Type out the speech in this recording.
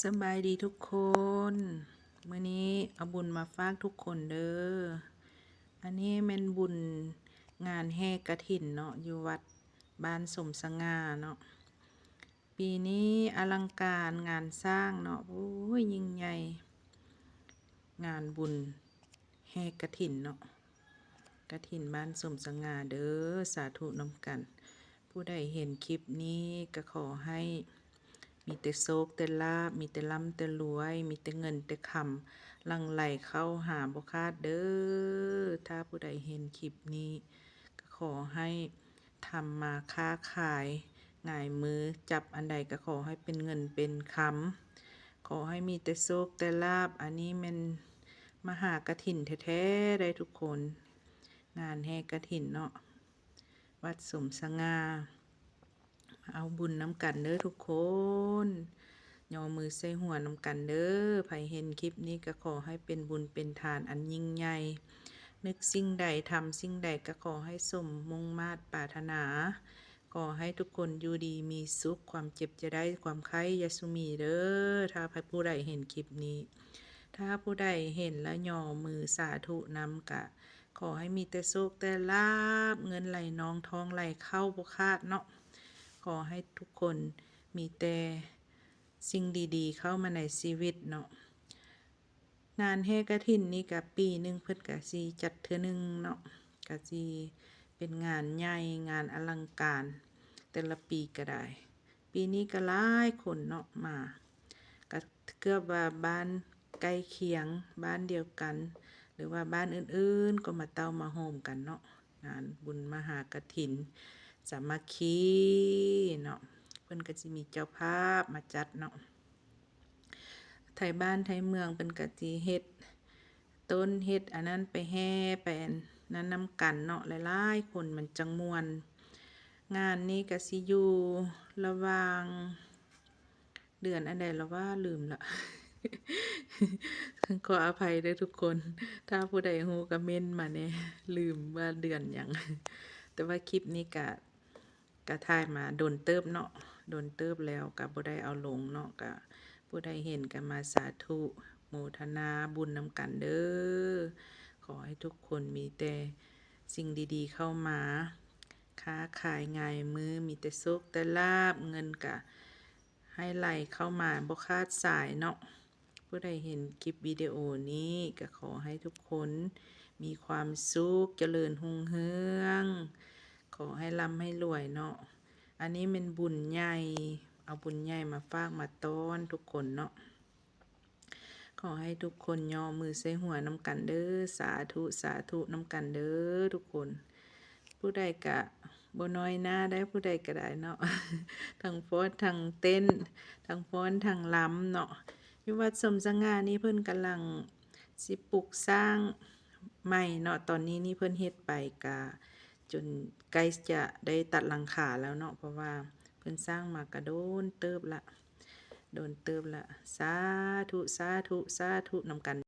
สบายดีทุกคน มื้อนี้เอาบุญมาฝากทุกคนเด้อ อันนี้แม่นบุญงานแห่กฐินเนาะอยู่วัดบ้านสมสง่าเนาะ ปีนี้อลังการงานสร้างเนาะ โอ้ยยิ่งใหญ่ งานบุญแห่กฐินเนาะกฐินบ้านสมสง่าเด้อ สาธุนำกัน ผู้ใดเห็นคลิปนี้ก็ขอให้มีแต่โชคแต่ลาภมีแต่ร่ำแต่รวย มีแต่เงินแต่คำหลั่งไหลเข้าหาบ่ขาดเด้อ ถ้าผู้ใดเห็นคลิปนี้ก็ขอให้ทำมาค้าขายง่ายมือจับอันใดก็ขอให้เป็นเงินเป็นคำขอให้มีแต่โชคแต่ลาภอันนี้แม่นมหากฐินแท้ๆได้ทุกคน งานแห่กฐินเนาะวัดสมสง่าเอาบุญน้ำกันเด้อทุกคนย่อมือใส่หัวน้ำกันเด้อไผเห็นคลิปนี้ก็ขอให้เป็นบุญเป็นทานอันยิ่งใหญ่นึกสิ่งใดทำสิ่งใดก็ขอให้สมมุ่งมาตรปรารถนาขอให้ทุกคนอยู่ดีมีสุขความเจ็บจะได้ความไข้อยาสุมีเด้อถ้าผู้ใดเห็นคลิปนี้ถ้าผู้ใดเห็นแล้วย่อมือสาธุนำกะขอให้มีแต่โชคแต่ลาภเงินไหลน้องทองไหลเข้าบ่ขาดเนาะขอให้ทุกคนมีแต่สิ่งดีๆเข้ามาในชีวิตเนาะงานแห่กฐินนี่ก็ปีหนึ่งเพิ่นก็สิจัดเทื่อนึงเนาะก็สิเป็นงานใหญ่งานอลังการแต่ละปีก็ได้ปีนี้ก็หลายคนเนาะมาก็เกือบว่าบ้านใกล้เคียงบ้านเดียวกันหรือว่าบ้านอื่นๆก็มาเต้ามาโฮมกันเนาะงานบุญมหากฐินสามัคคีเนาะเพิ่นก็สิมีเจ้าภาพมาจัดเนาะไทยบ้านไทยเมืองเพิ่นก็สิเฮ็ดต้นเฮ็ดอันนั้นไปแห่ไปอันนั้นนำกันเนาะหลายๆคนมันจังม่วนงานนี้ก็สิอยู่ระหว่างเดือนอันใดแล้วว่าลืมละ ขออภัยเด้อทุกคนถ้าผู้ใดฮู้ก็เม้นมาแหน่ลืมว่าเดือนหยังแต่ว่าคลิปนี้ก็ถ่ายมาโดนเติบเนาะโดนเติบแล้วก็บ่ได้เอาลงเนาะก็ผู้ใดเห็นก็มาสาธุโมทนาบุญนำกันเด้อขอให้ทุกคนมีแต่สิ่งดีๆเข้ามาค้าขายง่ายมือมีแต่โชคแต่ลาภเงินก็ให้ไหลเข้ามาบ่ขาดสายเนาะผู้ใดเห็นคลิปวิดีโอนี้ก็ขอให้ทุกคนมีความสุขเจริญรุ่งเรืองขอให้ร่ำให้รวยเนาะอันนี้เป็นบุญใหญ่เอาบุญใหญ่มาฝากมาต้อนทุกคนเนาะขอให้ทุกคนย่อมือใส่หัวนำกันเด้อสาธุสาธุนำกันเด้อทุกคนผู้ใดก็บ่น้อยหน้าได้ผู้ใดก็ได้เนาะ ทั้งฟ้อนทั้งเต้นทั้งฟ้อนทั้งรำเนาะอยู่วัดสมสง่านี่เพิ่นกำลังสิปลูกสร้างใหม่เนาะตอนนี้นี่เพิ่นเฮ็ดไปก็จนใกล้จะได้ตัดหลังคาแล้วเนาะเพราะว่าเพิ่นสร้างมาก็โดนเติบละสาธุสาธุสาธุนำกัน